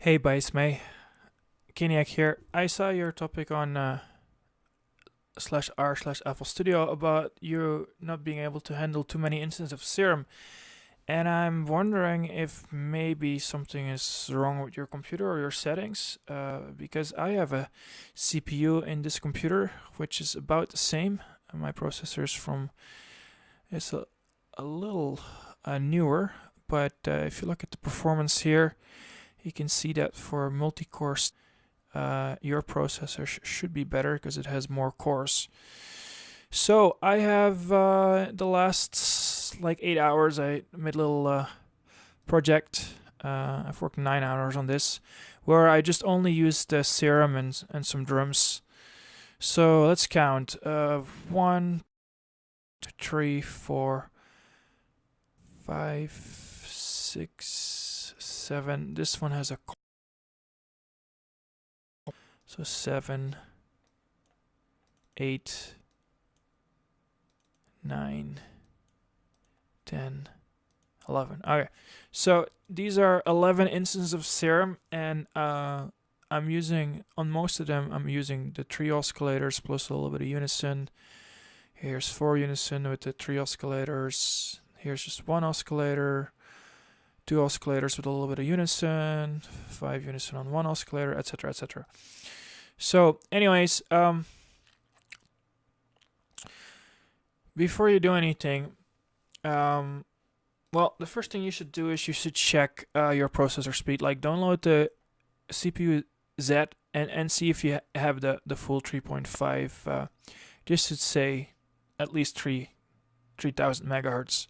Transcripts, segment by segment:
Hey, May. Keniak here. I saw your topic on /r/FL Studio about you not being able to handle too many instances of Serum, and I'm wondering if maybe something is wrong with your computer or your settings, because I have a CPU in this computer which is about the same. My processor is a little newer, but if you look at the performance here, you can see that for multi-core, your processor should be better because it has more cores. So I have the last like 8 hours. I made a little project. I've worked 9 hours on this, where I just only used the Serum and some drums. So let's count. 1, 2, 3, 4, 5, 6, 7. This one has a so 7, 8, 9, 10, 11. Okay, so these are 11 instances of Serum, and I'm using, on most of them, I'm using the 3 oscillators plus a little bit of unison. Here's 4 unison with the 3 oscillators. Here's just 1 oscillator, 2 oscillators with a little bit of unison, 5 unison on 1 oscillator, etc., etc. So anyways, before you do anything, well, the first thing you should do is you should check your processor speed. Like, download the CPU Z and see if you have the full 3.5. This should say at least 3000 megahertz.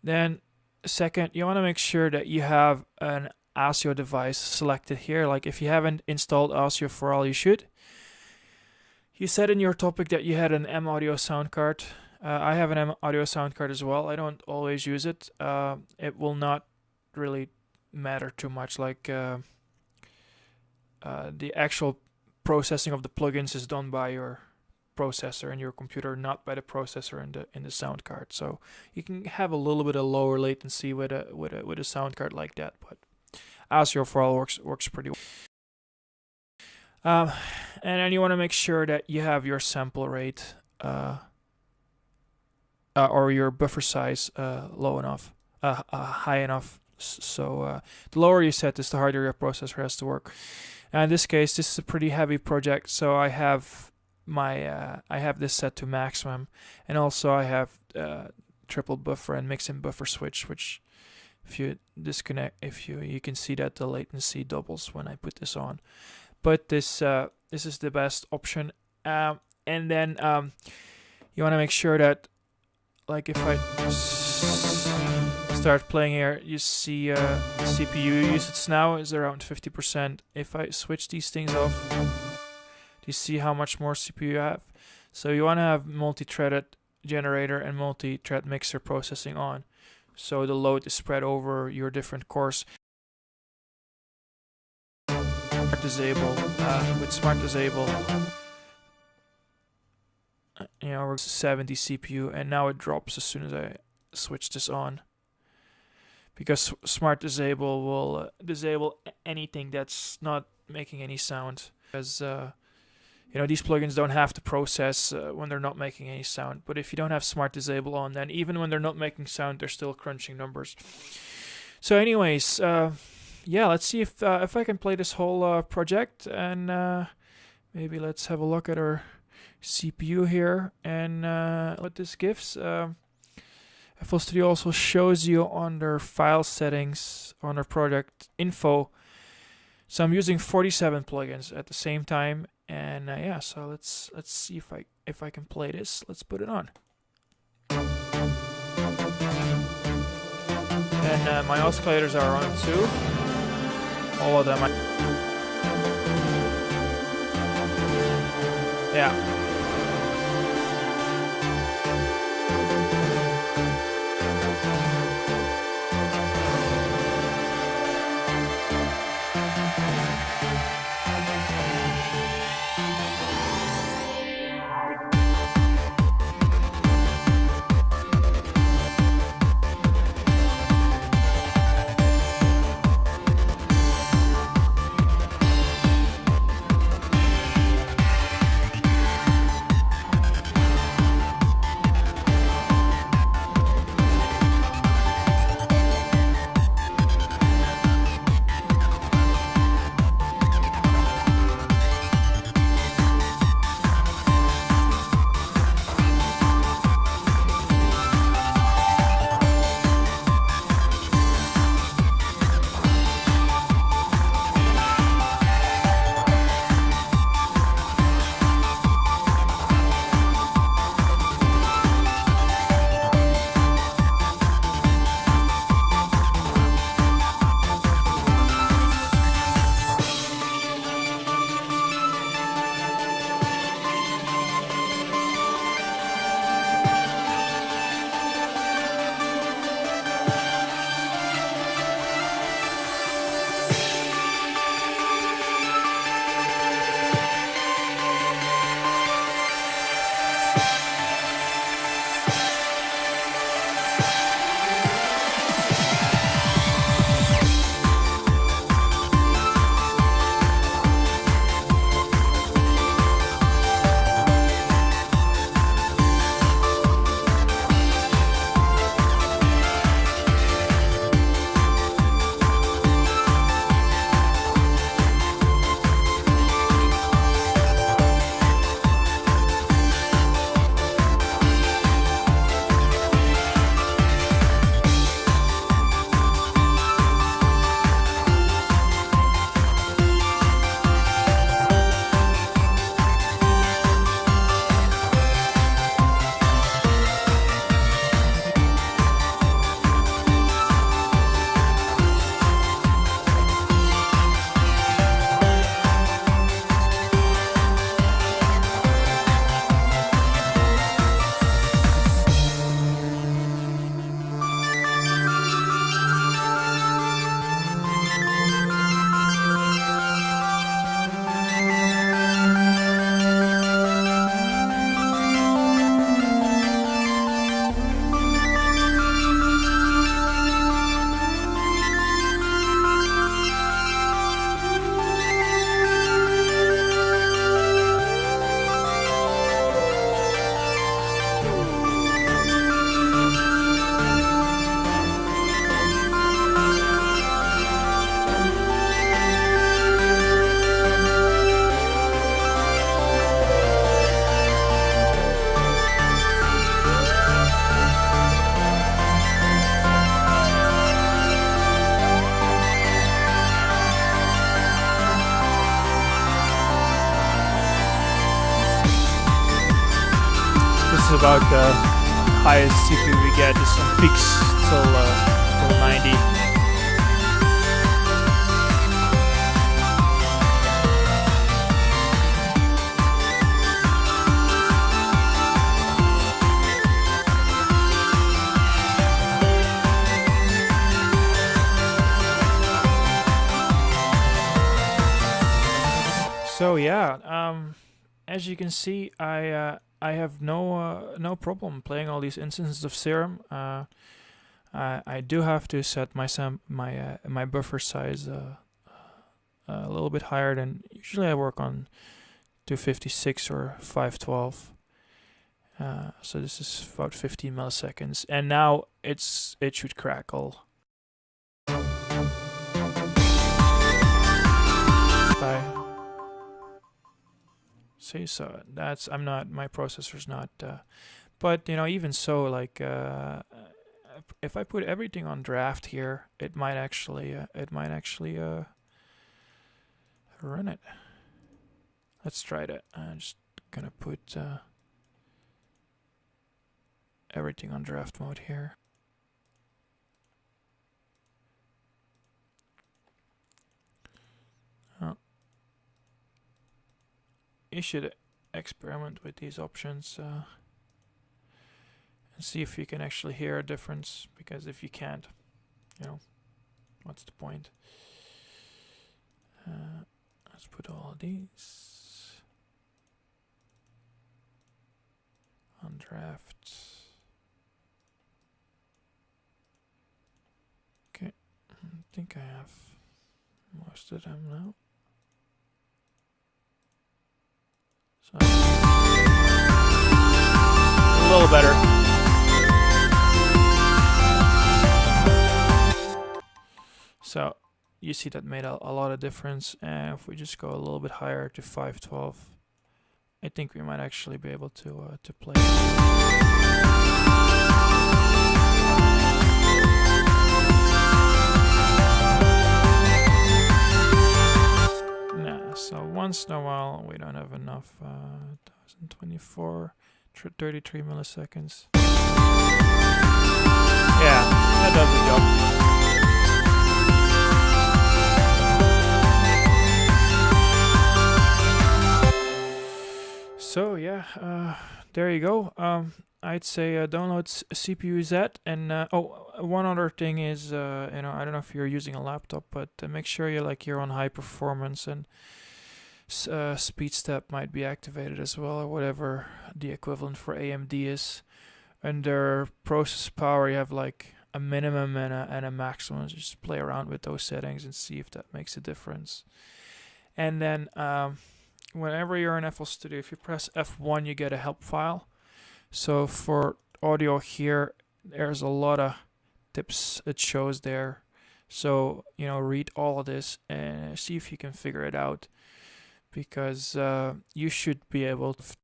Then second, you want to make sure that you have an ASIO device selected here. Like, if you haven't installed ASIO for all, you should. You said in your topic that you had an M audio sound card. I have an M audio sound card as well. I don't always use it. It will not really matter too much. Like, the actual processing of the plugins is done by your processor in your computer, not by the processor in the sound card. So you can have a little bit of lower latency with a sound card like that, but ASIO for all works pretty well. And then you want to make sure that you have your sample rate or your buffer size low enough, high enough. So the lower you set this, the harder your processor has to work. And in this case, this is a pretty heavy project, so I have I have this set to maximum, and also I have triple buffer and mix-in buffer switch, which if you disconnect, you can see that the latency doubles when I put this on. But this is the best option. And then you want to make sure that, like, if I start playing here, you see CPU usage now is around 50%. If I switch these things off, do you see how much more CPU you have? So you want to have multi-threaded generator and multi-thread mixer processing on, so the load is spread over your different cores. Disable with smart disable, we're 70 CPU, and now it drops as soon as I switch this on, because smart disable will disable anything that's not making any sound, because these plugins don't have to process when they're not making any sound. But if you don't have smart disable on, then even when they're not making sound, they're still crunching numbers. So anyways, yeah, let's see if I can play this whole project, and maybe let's have a look at our CPU here and what this gives. FL Studio also shows you on their file settings on their project info. So I'm using 47 plugins at the same time, and yeah. So let's see if I can play this. Let's put it on. And my oscillators are on too. All of them. Yeah. is about the highest CPU we get. There's some peaks till 90. So yeah, as you can see, I have no problem playing all these instances of Serum. I do have to set my buffer size a little bit higher than usually. I work on 256 or 512. So this is about 15 milliseconds, and now it should crackle. See, so that's my processor's not, but even so, like if I put everything on draft here, it might actually run it. Let's try that. I'm just gonna put everything on draft mode here. You should experiment with these options and see if you can actually hear a difference, because if you can't, what's the point? Let's put all of these on draft. Okay, I think I have most of them now. So, a little better. So you see that made a lot of difference, and if we just go a little bit higher to 512, I think we might actually be able to play. So once in a while we don't have enough. 1024, 33 milliseconds. Yeah, that does the job. So yeah, there you go. I'd say download CPU-Z, and one other thing is, I don't know if you're using a laptop, but make sure you're on high performance, and speed step might be activated as well, or whatever the equivalent for AMD is. Under process power, you have like a minimum and a maximum. Just play around with those settings and see if that makes a difference. And then whenever you're in FL Studio, if you press F1, you get a help file. So for audio here, there's a lot of tips it shows there. So read all of this and see if you can figure it out, because you should be able to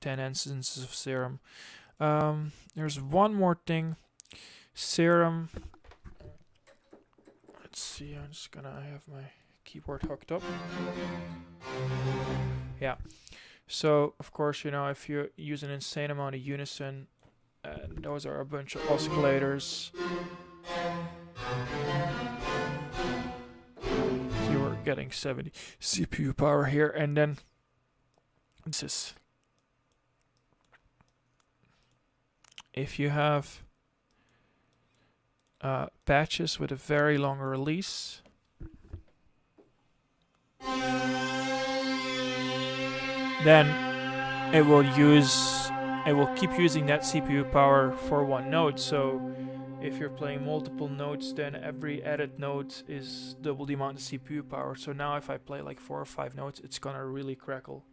10 instances of Serum. There's one more thing. Serum. Let's see. I have my keyboard hooked up. Yeah. So of course, if you use an insane amount of unison, those are a bunch of oscillators. So we're getting 70 CPU power here, and then this is if you have patches with a very long release. Then it will keep using that CPU power for one note. So if you're playing multiple notes, then every added note is double the amount of CPU power. So now if I play like 4 or 5 notes, it's gonna really crackle.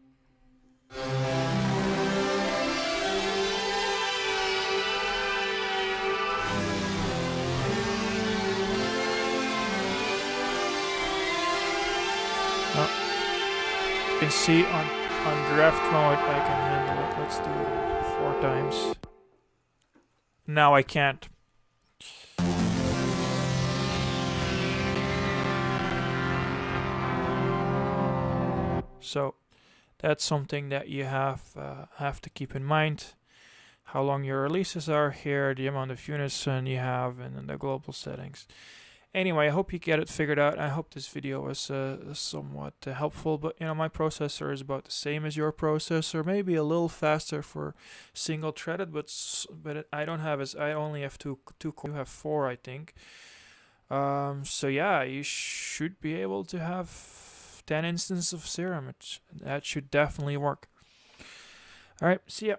You can see on draft mode I can handle it. Let's do it 4 times. Now I can't. So that's something that you have to keep in mind. how long your releases are here, the amount of unison you have, and then the global settings. Anyway, I hope you get it figured out. I hope this video was somewhat helpful, but my processor is about the same as your processor, maybe a little faster for single threaded, but I don't have I only have two cores. You have four, I think. So yeah, you should be able to have 10 instances of Serum. That should definitely work. All right, see ya.